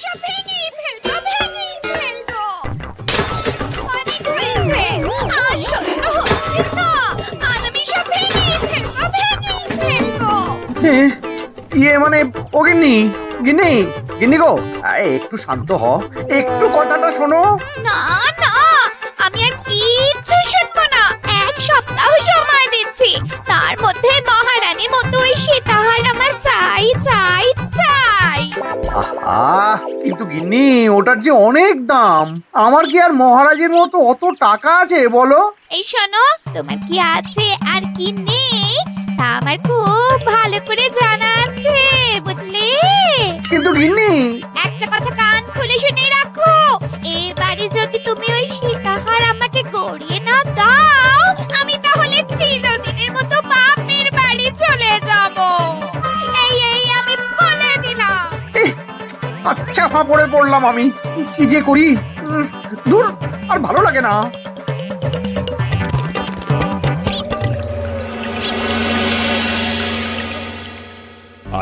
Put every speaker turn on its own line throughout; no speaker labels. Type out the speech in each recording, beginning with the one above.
সব ভেঙেই ফেলবো, ভেঙেই ফেলবো। অনেক হয়েছে, আর সহ্য হচ্ছে না। আজ আমি সব ভেঙেই ফেলবো, ভেঙেই ফেলবো।
মানে ও গিন্নি, গিন্নি, গিন্নি গো, একটু শান্ত হ, একটু কথাটা শোনো।
না না, আমি আর কিচ্ছু শুনবো না। এক সপ্তাহ সময় দিচ্ছি, তার মধ্যে মহারানীর মতো ওই সীতাহার আমার চাই চাই চাই।
কিন্তু গিন্নি, ওটার যে অনেক দাম। আমার কি আর মহারাজের মতো অত টাকা আছে বলো?
এই শোনো, তোমার কি আছে আর কি নেই তা আমার খুব ভালো করে জানা আছে, বুঝলে?
কিন্তু গিন্নি,
একটা কথা কান খুলে শুনে রাখো, এবারে যদি তুমি ওই সীতাহার আমাকে গড়িয়ে না দাও, আমি তাহলে চিরদিনের মতো বাপের বাড়ি চলে যাব। এই এই আমি বলে দিলাম।
আচ্ছা ফাঁপড়ে পড়লাম আমি, কি যে করি। দূর, আর ভালো লাগে না।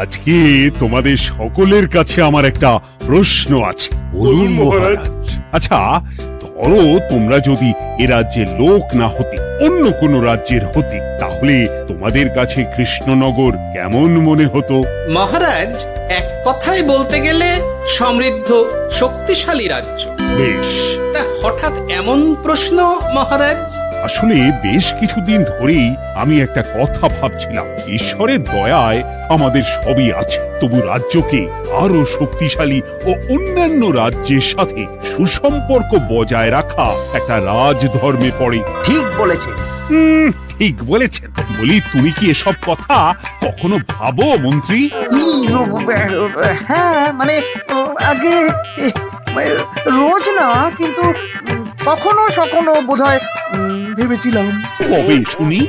আজকে তোমাদের সকলের কাছে আমার একটা প্রশ্ন আছে।
বলুন মহারাজ।
আচ্ছা, ধরো তোমরা যদি এ রাজ্যের লোক না হতে, অন্য কোন রাজ্যের হতে, তাহলে তোমাদের কাছে কৃষ্ণনগর কেমন মনে হতো?
মহারাজ, এক কথায় বলতে গেলে সমৃদ্ধ শক্তিশালী রাজ্য।
বেশ,
তা হঠাৎ এমন প্রশ্ন মহারাজ?
আসলে বেশ কিছুদিন ধরেই আমি একটা কথা ভাবছিলাম। ঈশ্বরের দয়ায় আমাদের সবই আছে, তবু রাজ্যকে আরো শক্তিশালী ও অন্যান্য রাজ্যের সাথে সুসম্পর্ক বজায় রাখা একটা রাজধর্মে পড়ে।
ঠিক বলেছে।
ঠিক বলেছেন। বলি, তুমি কি এসব কথা কখনো ভাবো মন্ত্রী?
হ্যাঁ, মানে আগে রোজ না, কিন্তু কখনো সখনো বোধহয় ভেবেছিলাম।
কবে শুনি?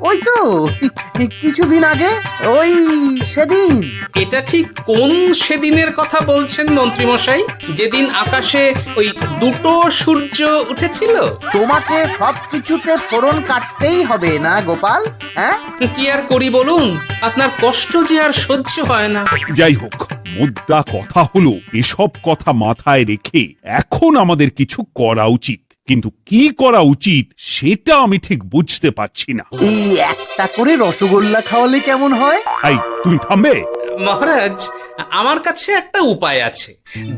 ওই তো কিছুদিন আগে, ওই সেদিন।
এটা ঠিক কোন সেদিনের কথা বলছেন মন্ত্রী মশাই? যেদিন আকাশে ওই দুটো সূর্য উঠেছিল?
তোমাকে সবকিছুতে ফোড়ন কাটতেই হবে না গোপাল? হ্যাঁ,
কি আর করি বলুন, আপনার কষ্ট যে আর সহ্য হয় না।
যাই হোক, মুদ্রা কথা হলো, এসব কথা মাথায় রেখে এখন আমাদের কিছু করা উচিত। কিন্তু কি করা উচিত সেটা আমি ঠিক বুঝতে পারছি না।
এই একটা করে রসগোল্লা খাওয়ালে কেমন হয়?
এই, তুমি থামবে?
মহারাজ, আমার কাছে একটা উপায় আছে।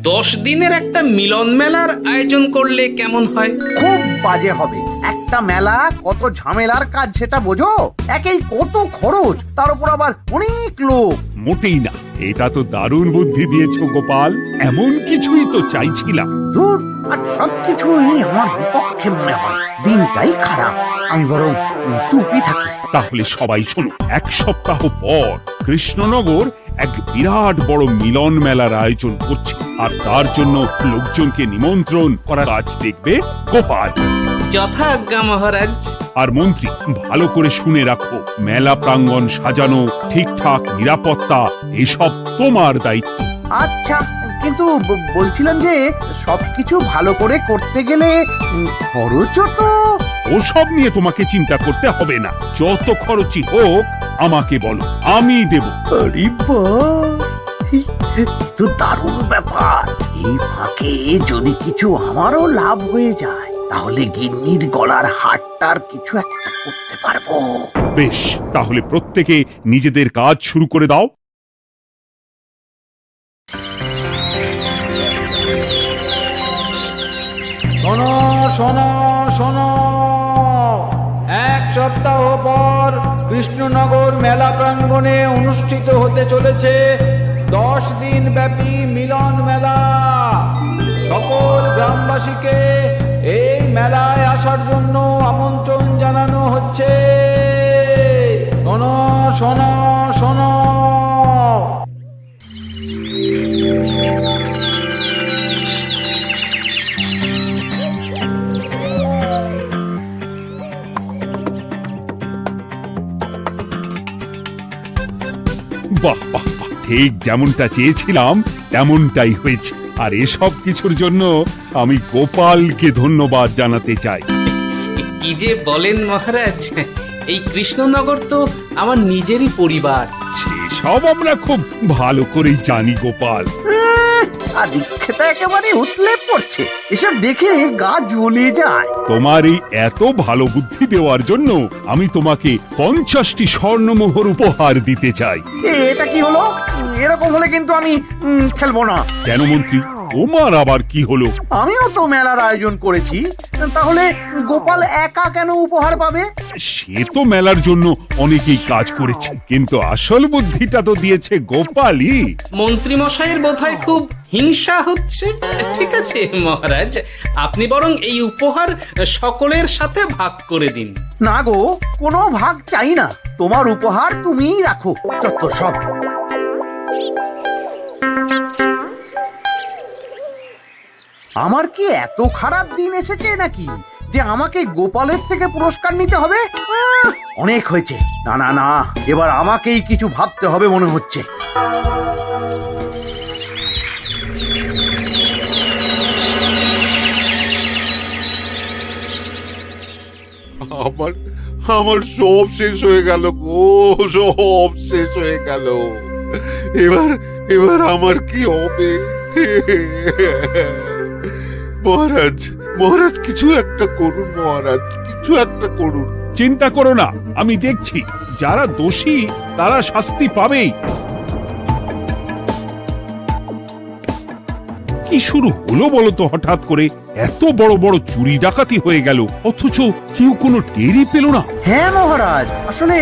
10 দিনের একটা মিলন মেলার আয়োজন করলে কেমন হয়?
খুব বাজে হবে। একটা মেলা কত ঝামেলার কাজ সেটা বোঝো? একেই কত খরচ, তার উপর আবার অনেক লোক।
মোটেই না, এটা তো দারুণ বুদ্ধি দিয়েছো গোপাল। এমন কিছুই তো চাইছিলাম।
ধুর, আর সবকিছুই আমার বিপক্ষে মনে হয়। দিনটাই খারাপ, আমি বরং চুপই থাকি।
তাহলে সবাই শোনো, 1 সপ্তাহ পর কৃষ্ণনগর এক বিরাট বড় মিলন মেলার আয়োজন করছে, আর তার জন্য লোকজনকে নিমন্ত্রণ করার কাজ দেখবে গোপাল।
যথাজ্ঞা মহারাজ।
আর মন্ত্রী, ভালো করে শুনে রাখো, মেলা প্রাঙ্গণ সাজানো, ঠিকঠাক নিরাপত্তা, এসব তোমার দায়িত্ব।
আচ্ছা, কিন্তু বলছিলাম যে সবকিছু ভালো করে করতে গেলে খরচও তো।
ওসব নিয়ে তোমাকে চিন্তা করতে হবে না। যত খরচই হোক আমাকে বলো, আমি দেব।
আরে বাস, তো দারুণ ব্যাপার। এই ফাঁকে যদি কিছু আমারও লাভ হয়ে যায়, তাহলে গিন্নির গলার হারটার কিছু একটা করতে পারবো।
বেশ, তাহলে প্রত্যেকে নিজেদের কাজ শুরু করে দাও।
শোনো শোনো শোনো, 1 সপ্তাহ পর কৃষ্ণনগর মেলা প্রাঙ্গণে অনুষ্ঠিত হতে চলেছে 10 দিন ব্যাপী মিলন মেলা। সকল গ্রামবাসীকে এই মেলায় আসার জন্য আমন্ত্রণ জানানো হচ্ছে। শোনো শোনো শোনো।
বাহ বাহ বাহ, ঠিক যেমনটা চেয়েছিলাম তেমনটাই হয়েছে। আর এসব কিছুর জন্য আমি গোপালকে ধন্যবাদ জানাতে চাই।
কি যে বলেন মহারাজ, এই কৃষ্ণনগর তো আমার নিজেরই পরিবার।
শেষ সব আমরা খুব ভালো করেই জানি গোপাল।
আদিক্ষেতা একেবারে উতলে পড়ছে, এসব দেখে গা জ্বলে যায়।
তোমার এই এত ভালো বুদ্ধি দেওয়ার জন্য আমি তোমাকে 50টি স্বর্ণমোহর উপহার দিতে চাই।
এটা কি হলো? এরকম হলে কিন্তু আমি খেলবো না।
কেন মন্ত্রী, তোমার আবার কি হলো?
আমিও তো মেলার আয়োজন করেছি, তাহলে গোপাল একা কেন উপহার পাবে?
সে তো মেলার জন্য অনেকেই কাজ করেছে, কিন্তু আসল বুদ্ধিটা তো দিয়েছে গোপালই।
মন্ত্রী মশাইয়ের বোধহয় খুব হিংসা হচ্ছে। ঠিক আছে মহারাজ, আপনি বরং এই উপহার সকলের সাথে ভাগ করে দিন।
না গো, কোনো ভাগ চাই না, তোমার উপহার তুমিই রাখো। যত সব। আমার কি এত খারাপ দিন এসেছে নাকি যে আমাকে গোপালের থেকে পুরস্কার নিতে হবে? অনেক হয়েছে। না না না, এবার আমাকেই কিছু ভাবতে হবে মনে হচ্ছে।
আমার আমার সব শেষ হয়ে গেল গো, সব শেষ হয়ে গেল। এবার এবার আমার কি হবে? মহারাজ, মহারাজ কিছু একটা করুন, মহারাজ কিছু একটা করুন।
চিন্তা করো না, আমি দেখছি যারা দোষী তারা শাস্তি পাবেই। কি শুরু হলো বলো তো হঠাৎ করে? এত বড় বড় চুরি ডাকাতি হয়ে গেল, অথচ কেউ কোনো টেরই পেল না।
হ্যাঁ মহারাজ, আসলে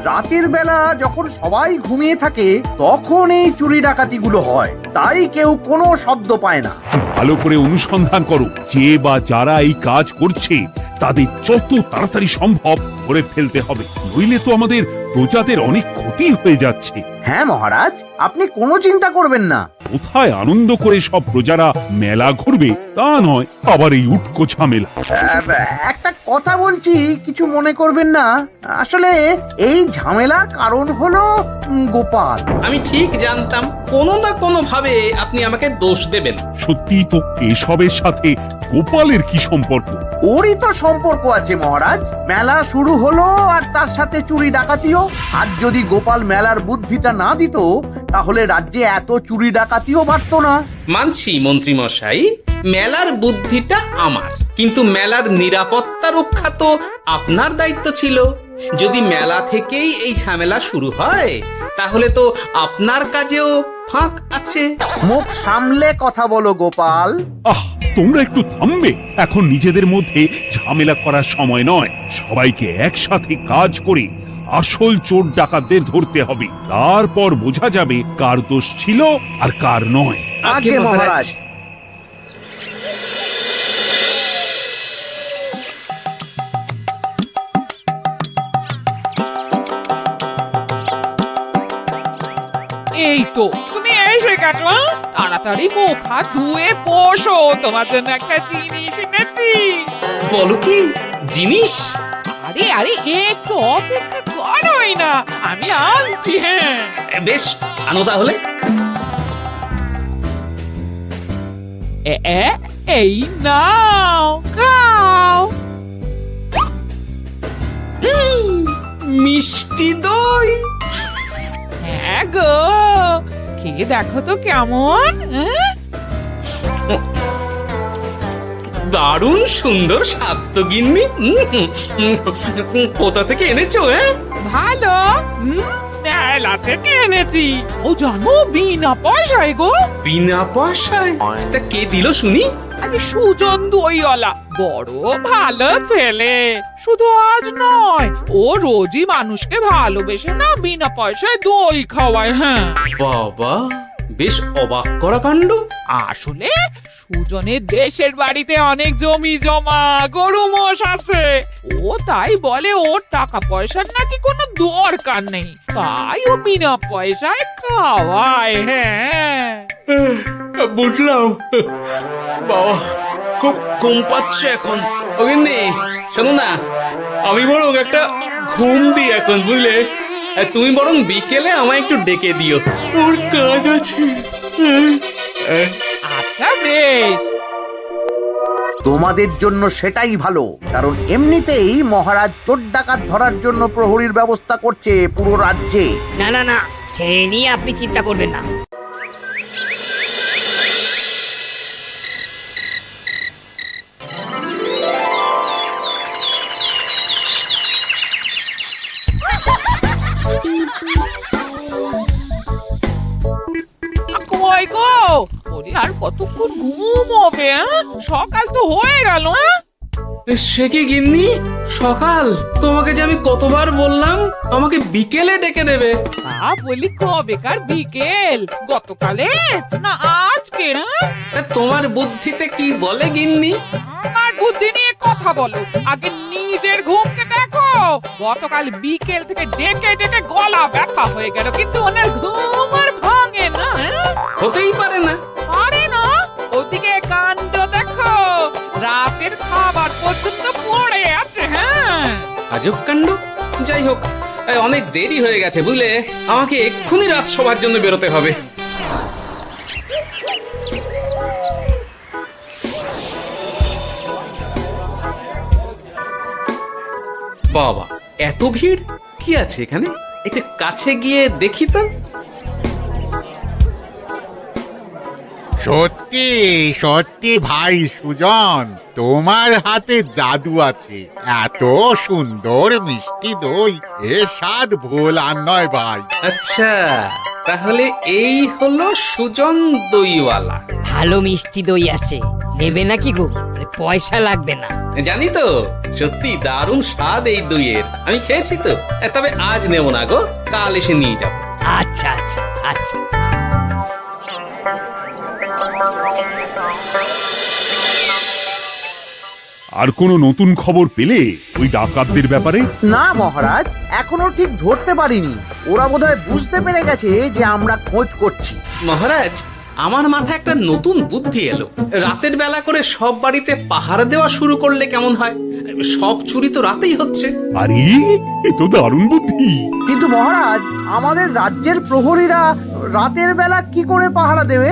রাতের বেলা যখন সবাই ঘুমিয়ে থাকে তখন এই চুরি ডাকাতিগুলো হয়, তাই কেউ কোনো শব্দ পায় না।
ভালো করে অনুসন্ধান করো, যে বা যারা এই কাজ করছে তাদের যত তাড়াতাড়ি সম্ভব ধরে ফেলতে হবে, নইলে তো আমাদের প্রজাদের অনেক ক্ষতি হয়ে যাচ্ছে।
হ্যাঁ মহারাজ, আপনি কোনো চিন্তা করবেন না।
কোথায় আনন্দ করে সব প্রজারা মেলা ঘুরবে তা নয়, আবার এই উটকো ঝামেলা।
একটা কথা বলছি, কিছু মনে করবেন না। আসলে এই ঝামেলার কারণ হলো গোপাল।
আমি ঠিক জানতাম কোনো না কোনো ভাবে আপনি আমাকে দোষ দেবেন।
সত্যি তো, এসবের সাথে গোপালের কি সম্পর্ক?
ওরই তো সম্পর্ক আছে মহারাজ। মেলা শুরু হলো আর তার সাথে চুরি ডাকাতিও। আর যদি গোপাল মেলার বুদ্ধিটা না দিত তাহলে রাজ্যে এত চুরি ডাকাতিও বাড়তো না।
মানছি মন্ত্রী মশাই, মেলার বুদ্ধিটা আমার, কিন্তু মেলার নিরাপত্তা রক্ষা তো আপনার দায়িত্ব ছিল। যদি মেলা থেকেই এই ঝামেলা শুরু হয় তাহলে তো আপনার কাজেও ফাঁক আছে।
মুখ সামলে কথা বলো গোপাল।
আহ, তোমরা একটু থামবে? এখন নিজেদের মধ্যে ঝামেলা করার সময় নয়। সবাইকে একসাথে কাজ করে আসল চোর ডাকাতদের ধরতে হবে, তারপর বোঝা যাবে কার দোষ ছিল আর কার নয়।
আগে মহারাজ।
এই তো তুমি এসে গেছো। তাড়াতাড়ি মুখ হাত ধুয়ে বসো, তোমার জন্য একটা জিনিস এনেছি।
বলো কি জিনিস?
আরে আরে একটু অপেক্ষা করোই না, আমি আনছি। হ্যাঁ
বেশ, আনো তাহলে।
এই নাও, খাও।
মিষ্টি দই।
হ্যাঁ গো, খেয়ে দেখো তো কেমন।
দারুণ সুন্দর স্বাদ তো গিন্নি। কোথা থেকে এনেছো?
ভালো, মেলা থেকে এনেছি। ও জানো, বিনা পয়সায় গো।
বিনা পয়সায়? তা কে দিল শুনি?
আরে সুজন দইওয়ালা, বড় ভালো ছেলে। শুধু আজ নয়, ও রোজই মানুষকে ভালোবেসে না বিনা পয়সায় দই খাওয়ায়। হ্যাঁ
বাবা, বেশ অবাক করা কাণ্ড।
আসলে সুজনের দেশের বাড়িতে অনেক জমি জমা, গরু মোষ আছে। ও তাই বলে ওর টাকা পয়সার নাকি কোনো দরকার নেই, তাই ও বিনা পয়সায় খাওয়ায়। হ্যাঁ
বুঝলাম। বাবা, খুব ঘুম পাচ্ছে এখন। ও গিন্নি, শোনো না, আমি বরং একটা ঘুম দিই এখন, বুঝলে? তুমি বরং বিকেলে আমায় একটু ডেকে দিও, ওর কাজ আছে।
আচ্ছা বেশ।
তোমাদের জন্য সেটাই ভালো, কারণ এমনিতেই মহারাজ চোর ডাকাত ধরার জন্য প্রহরীর ব্যবস্থা করছে পুরো রাজ্যে।
না না না, সে নিয়ে আপনি চিন্তা করবেন না।
কই গো, ওরে আর কতক্ষণ ঘুম হবে? সকাল তো হয়ে গেল।
সে কি গিন্নি, সকাল? তোমাকে যে আমি কতবার বললাম আমাকে বিকেলে ডেকে দেবে।
তা বলি কবেকার বিকেল? গতকালে না আজকে?
তোমার বুদ্ধিতে কি বলে গিন্নি?
আমার বুদ্ধি নিয়ে কথা বলো, আগে নিজের ঘুমকে দেখো। গতকাল বিকেল থেকে ডেকে ডেকে গলা ব্যথা হয়ে গেল, কিন্তু ওনার ঘুম আর ভাঙে না।
হতেই পারে না।
পারে না? ওদিকে কাণ্ড দেখো, রাতের খাবার পর্যন্ত পড়ে আছে। হ্যাঁ,
আজব কাণ্ড। যাই হোক, অনেক দেরি হয়ে গেছে বুঝলে, আমাকে এক্ষুনি রাত সবার জন্য বেরোতে হবে। বাবা, এত ভিড় কি আছে এখানে? একটু কাছে গিয়ে দেখি তো।
সত্যি সত্যি ভাই সুজন, তোমার হাতে জাদু আছে। এত সুন্দর মিষ্টি দই, এ স্বাদ ভোলার নয় ভাই।
আচ্ছা, তাহলে এই হলো সুজন দইওয়ালা।
ভালো মিষ্টি দই আছে, নেবে নাকি গো? পয়সা লাগবে না।
জানি তো, সত্যি দারুণ স্বাদ এই দইয়ের। আমি খেয়েছি তো। তবে আজ নেব না গো, কাল এসে নিয়ে যাব।
আচ্ছা আচ্ছা আচ্ছা।
আর কোনো নতুন খবর পেলে ওই ডাকাতদের ব্যাপারে?
না মহারাজ, এখনো ঠিক ধরতে পারিনি। ওরা বোধহয় বুঝতে পেরে গেছে যে আমরা খোঁজ করছি।
মহারাজ, আমার মাথায় একটা নতুন বুদ্ধি এলো। রাতের বেলা করে সব বাড়িতে পাহারা দেওয়া শুরু করলে কেমন হয়? সব চুরি তো রাতেই হচ্ছে।
আরে, এ তো দারুণ বুদ্ধি।
কিন্তু মহারাজ, আমাদের রাজ্যের প্রহরীরা রাতের বেলা কি করে পাহারা দেবে?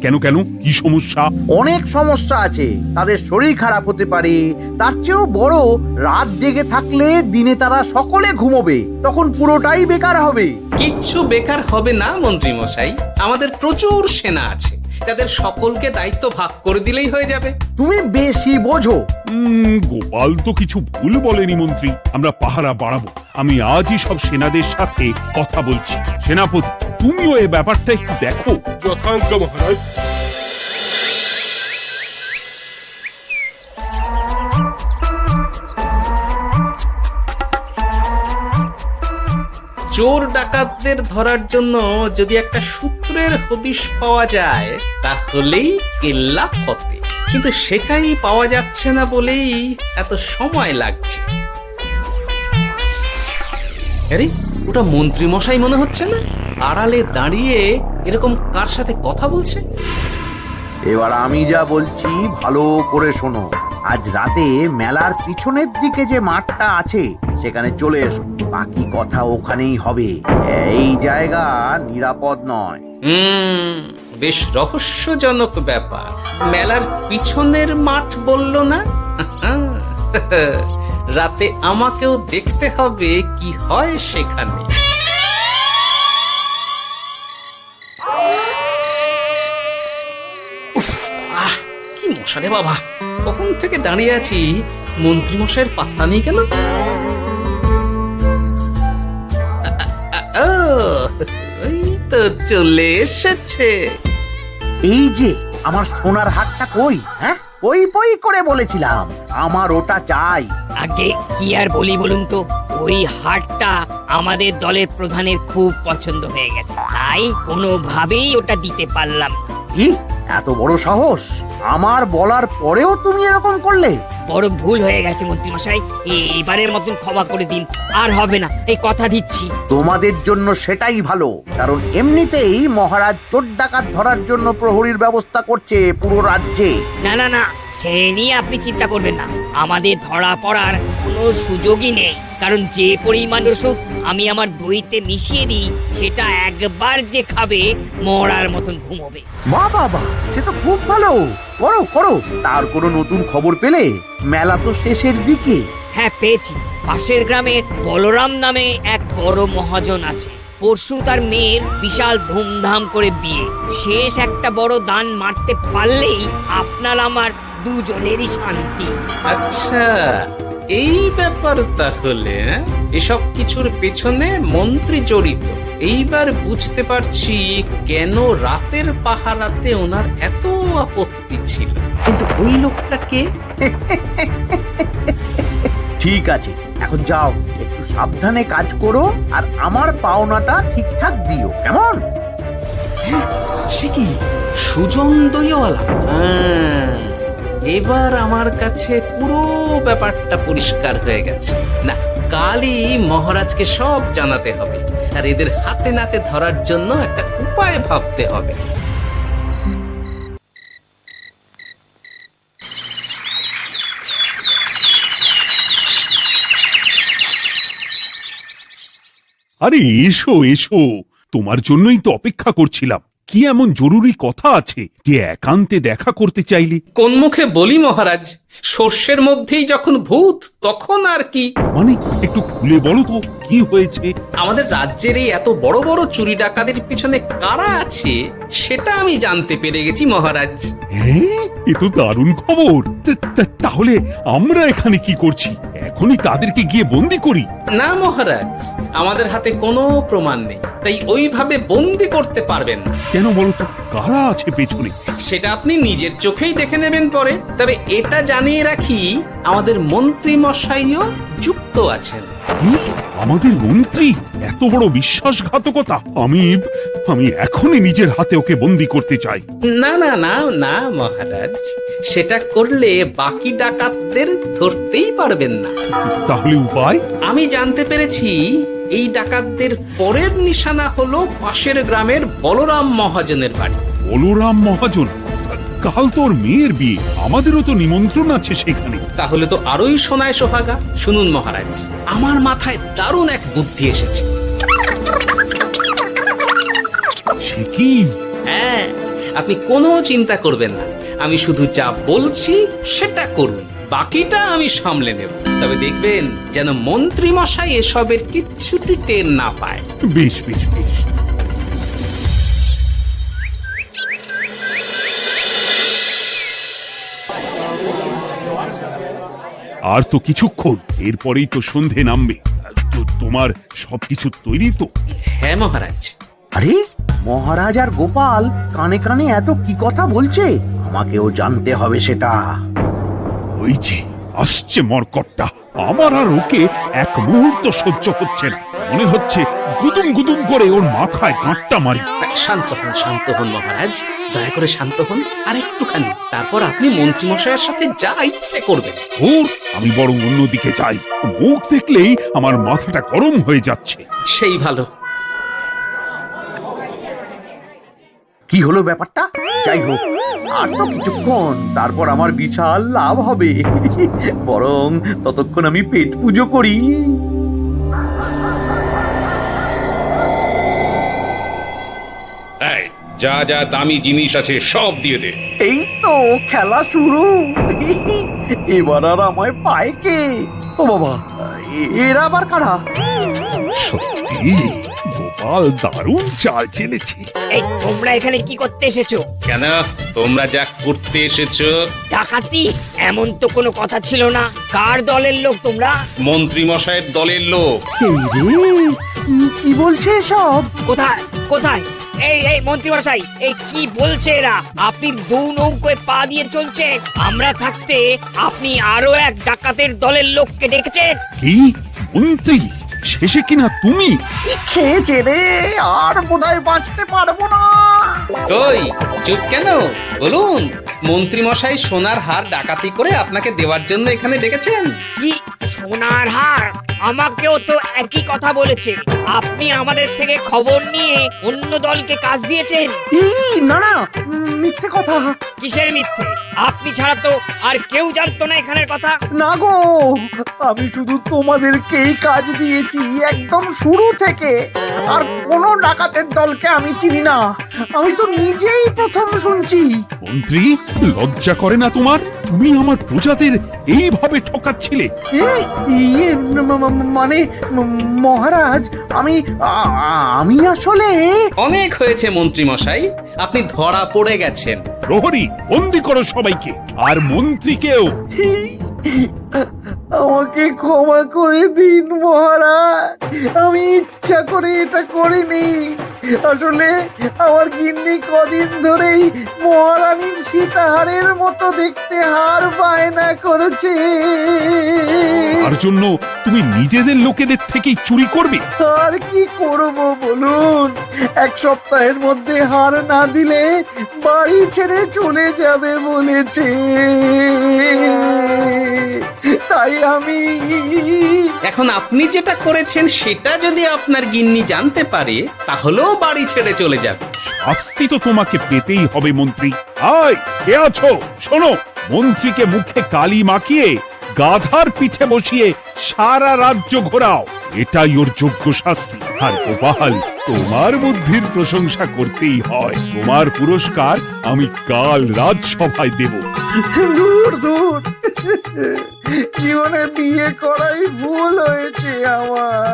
কেন কেন, কি সমস্যা?
অনেক সমস্যা আছে। তাদের শরীর খারাপ হতে পারে, তার চেয়েও বড়, রাত জেগে থাকলে দিনে তারা সকলে ঘুমোবে, তখন পুরোটাই বেকার হবে।
কিচ্ছু বেকার হবে না মন্ত্রী মশাই, আমাদের প্রচুর সেনা আছে। তাদের সকলকে দায়িত্ব ভাগ করে দিলেই হয়ে যাবে।
তুমি বেশি বোঝো।
গোপাল তো কিছু ভুল বলেনি মন্ত্রী। আমরা পাহারা বাড়াবো। আমি আজই সব সেনাদের সাথে কথা বলছি। সেনাপতি, তুমিও এ ব্যাপারটা একটু দেখো।
যথাজ্ঞা মহারাজ।
চোর ডাকাতদের ধরার জন্য যদি একটা সূত্রের হদিশ পাওয়া যায় তাহলেই কেল্লা ফতে, কিন্তু সেটাই পাওয়া যাচ্ছে না বলেই এত সময় লাগছে। আরে, ওটা মন্ত্রী মশাই মনে হচ্ছে না? আড়ালে দাঁড়িয়ে এরকম কার সাথে কথা বলছে?
এবার আমি যা বলছি ভালো করে শোনো। আজ রাতে মেলার পিছনের দিকে যে মাঠটা আছে সেখানে চলে এসো। বাকি কথা ওখানেই হবে। এই জায়গা নিরাপদ নয়।
বেশ রহস্যজনক ব্যাপার। মেলার পিছনের মাঠ বললো না? রাতে আমাকেও দেখতে হবে কি হয় সেখানে। কি মশা রে বাবা, কখন থেকে দাঁড়িয়ে আছি, মন্ত্রী মশাইয়ের পাত্তা নেই কেন? ওই তো চলে এসেছে।
এই যে আমার সোনার হাটটা কই? হ্যাঁ, পই পই করে বলেছিলাম আমার ওটা চাই।
আগে কি আর বলি বলুন তো, ওই হাটটা আমাদের দলের প্রধানের খুব পছন্দ হয়ে গেছে, তাই কোনোভাবেই ওটা দিতে পারলাম না।
কি এত বড় সাহস? আমার বলার পরেও তুমি এরকম করলে?
বড় ভুল হয়ে গেছে মন্ত্রী মশাই, এবারের মতন ক্ষমা করে দিন, আর হবে না, এই কথা দিচ্ছি।
তোমাদের জন্য সেটাই ভালো, কারণ এমনিতেই মহারাজ চোর ডাকাত ধরার জন্য প্রহরীর ব্যবস্থা করছে পুরো রাজ্যে।
না না না, সে নিয়ে আপনি চিন্তা করবেন না। আমাদের ধরা পড়ার কোনো সুযোগই নেই, কারণ যে পরিমাণ ওষুধ আমি আমার দইতে মিশিয়ে দিই সেটা একবার যে খাবে মরার মতন ঘুমোবে।
বাহ বাহ বাহ, সে তো খুব ভালো। করো করো। তার কোনো নতুন খবর পেলে? মেলা তো শেষের দিকে।
হ্যাঁ পেয়েছি, পাশের গ্রামের বলরাম নামে এক বড় মহাজন আছে। পরশু তার মেয়ের বিশাল ধুমধাম করে বিয়ে। শেষ একটা বড় দান মারতে পারলেই আপনার আমার দুজনেরই শান্তি।
আচ্ছা, এই ব্যাপার তাহলে। এসব কিছুর পেছনে মন্ত্রী জড়িত। এইবার বুঝতে পারছি কেন রাতের পাহারাতে ওনার এত আপত্তি ছিল। কিন্তু ওই লোকটাকে
ঠিক আছে, এখন যাও, একটু সাবধানে কাজ করো আর আমার পাওনাটা ঠিকঠাক দিও, কেমন?
সে কি সুজন দইওয়ালা? এবার আমার কাছে পুরো ব্যাপারটা পরিষ্কার হয়ে গেছে। না, কালই মহারাজকে সব জানাতে হবে, আর এদের হাতে নাতে ধরার জন্য একটা উপায় ভাবতে হবে।
আরে এসো এসো, তোমার জন্যই তো অপেক্ষা করছিলাম। কি এমন জরুরি কথা আছে যে একান্তে দেখা করতে চাইলি?
কোন মুখে বলি মহারাজ, সর্ষের মধ্যেই যখন ভূত তখন আর কি।
মানে একটু খুলে বলো তো কি হয়েছে?
আমাদের রাজ্যের এই এত বড় বড় চুরি ডাকাতির পিছনে কারা আছে সেটা আমি জানতে পেরে গেছি মহারাজ।
হ্যাঁ, এ তো দারুণ খবর। তাহলে আমরা এখানে কি করছি? এখনই তাদেরকে গিয়ে বন্দি করি?
না মহারাজ, আমাদের হাতে কোনো প্রমাণ নেই, তাই ওইভাবে বন্দি করতে পারবেন না।
কেন বলো তো, কারা আছে পেছনে?
সেটা আপনি নিজের চোখেই দেখে নেবেন পরে। তবে এটা জানিয়ে রাখি, আমাদের মন্ত্রী মশাইও যুক্ত আছেন।
কি? আমাদের মন্ত্রী? এত বড় বিশ্বাসঘাতকতা! আমি এখনই নিজের হাতে ওকে বন্দি করতে চাই।
না না না না মহারাজ, সেটা করলে বাকি ডাকাতদের ধরতেই পারবেন না।
তাহলে উপায়?
আমি জানতে পেরেছি এই ডাকাতদের পরের নিশানা হলো পাশের গ্রামের বলরাম মহাজনের বাড়ি।
বলরাম মহাজন? কাল তোর মেয়ের বিয়ে, আমাদেরও তো নিমন্ত্রণ আছে সেখানে।
তাহলে তো আরোই সোনায় সোহাগা। শুনুন মহারাজ, আমার মাথায় দারুণ এক বুদ্ধি এসেছে।
সে কি?
হ্যাঁ, আপনি কোনো চিন্তা করবেন না, আমি শুধু যা বলছি সেটা করুন, বাকিটা আমি সামলে নেব। তবে দেখবেন যেন মন্ত্রী মশাই এসবের কিচ্ছুটি টের না পায়।
বেশ বেশ বেশ। আর তো কিছুক্ষণ, এরপরেই তো সন্ধে নামবে। তোমার সবকিছু তৈরি তো?
হ্যাঁ মহারাজ।
আরে মহারাজ আর গোপাল কানে কানে এত কি কথা বলছে, আমাকেও জানতে হবে সেটা।
ওই যে আসছে মরকটটা, আমার আর ওকে এক মুহূর্ত সহ্য হচ্ছে না। মনে হচ্ছে গুদুম গুদুম করে ওর মাথায় গাঁটটা মারি।
শান্ত হন মহারাজ, দয়া করে শান্ত হন আর একটুখানি। তারপর আপনি মন্ত্রী মশাইয়ের সাথে যা ইচ্ছে করবেন।
ওর আমি বরং অন্যদিকে যাই, মুখ দেখলেই আমার মাথাটা গরম হয়ে যাচ্ছে।
সেই ভালো।
কি হলো ব্যাপারটা? যাই হোক, আর তো কিছুক্ষণ, তারপর আমার বিশাল লাভ হবে। বরং ততক্ষণ আমি পেট পুজো করি।
যা যা দামি জিনিস আছে সব দিয়ে দে।
এই তো খেলা শুরু। এবার আর আমায় পায় কে? ও বাবা, এরা আবার কারা?
সত্যি গোপাল দারুণ চাল চেলেছে।
এই তোমরা এখানে কি করতে এসেছো?
কেন, তোমরা যা করতে এসেছো?
ডাকাতি? এমন তো কোনো কথা ছিল না। কার দলের লোক তোমরা?
মন্ত্রী মশাইয়ের দলের লোক।
এই রে, কি বলছে সব?
কোথায় কোথায়? এই মন্ত্রী মশাই, এই কি বলছে এরা? আপনি দু নৌকোয় পা দিয়ে চলছে, আমরা থাকতে আপনি আরো এক ডাকাতের দলের লোককে ডেকেছেন।
কি মন্ত্রী? শেষে কিনা তুমি?
কি খেয়েছে রে, আর বোধহয় বাঁচতে পারবো না।
কই, চুপ কেন? বলুন, মন্ত্রী মশাই সোনার হার ডাকাতি করে আপনাকে দেওয়ার জন্য এখানে ডেকেছেন।
কি সোনার হার? আমাকেও তো একই কথা বলেছে। আপনি আমাদের থেকে খবর নিয়ে অন্য দলকে কাজ দিয়েছেন।
এই না না, মিথ্যে কথা।
কিসের মিথ্যে? আপনি ছাড়া তো আর কেউ জানতো না এখানের কথা।
না গো, আমি শুধু তোমাদেরকেই কাজ দিয়েছি একদম শুরু থেকে। আর কোনো ডাকাতের দলকে আমি চিনি না, আমি তো নিজেই প্রথম শুনছি।
মন্ত্রী, লজ্জা করে না তোমার? তুমি আমার প্রজাদের এইভাবে ঠকাচ্ছিলে?
ইয়ে মানে মহারাজ আমি আসলে
অনেক হয়েছে মন্ত্রী মশাই, আপনি ধরা পড়ে গেছেন।
প্রহরী, বন্দি করো সবাইকে, আর মন্ত্রীকেও।
আমাকে ক্ষমা করে দিন মহারাজ, আমি ইচ্ছা করে এটা করিনি। আসলে আমার গিন্নি কদিন ধরেই মহারানীর সীতাহারের মতো দেখতে হার বায়না করেছে।
তার জন্য তুমি নিজেদের লোকেদের থেকেই চুরি করবে?
আর কি করব বলুন, এক সপ্তাহের মধ্যে হার না দিলে বাড়ি ছেড়ে চলে যাবে বলেছে। তাই আমি
এখন আপনি যেটা করেছেন সেটা যদি আপনার গিন্নি জানতে পারে তাহলেও বাড়ি ছেড়ে চলে যাবে।
শাস্তি তো তোমাকে পেতেই হবে মন্ত্রী। আয়, কে আছো? শোনো, মন্ত্রীকে মুখে কালি মাখিয়ে গাধার পিঠে বসিয়ে সারা রাজ্য ঘোরাও, এটাই ওর যোগ্য শাস্তি। আর গোপাল, তোমার বুদ্ধির প্রশংসা করতেই হয়। তোমার পুরস্কার আমি কাল রাজসভায় দেব।
দূর দূর, জীবনে বিয়ে করাই ভুল হয়েছে আমার।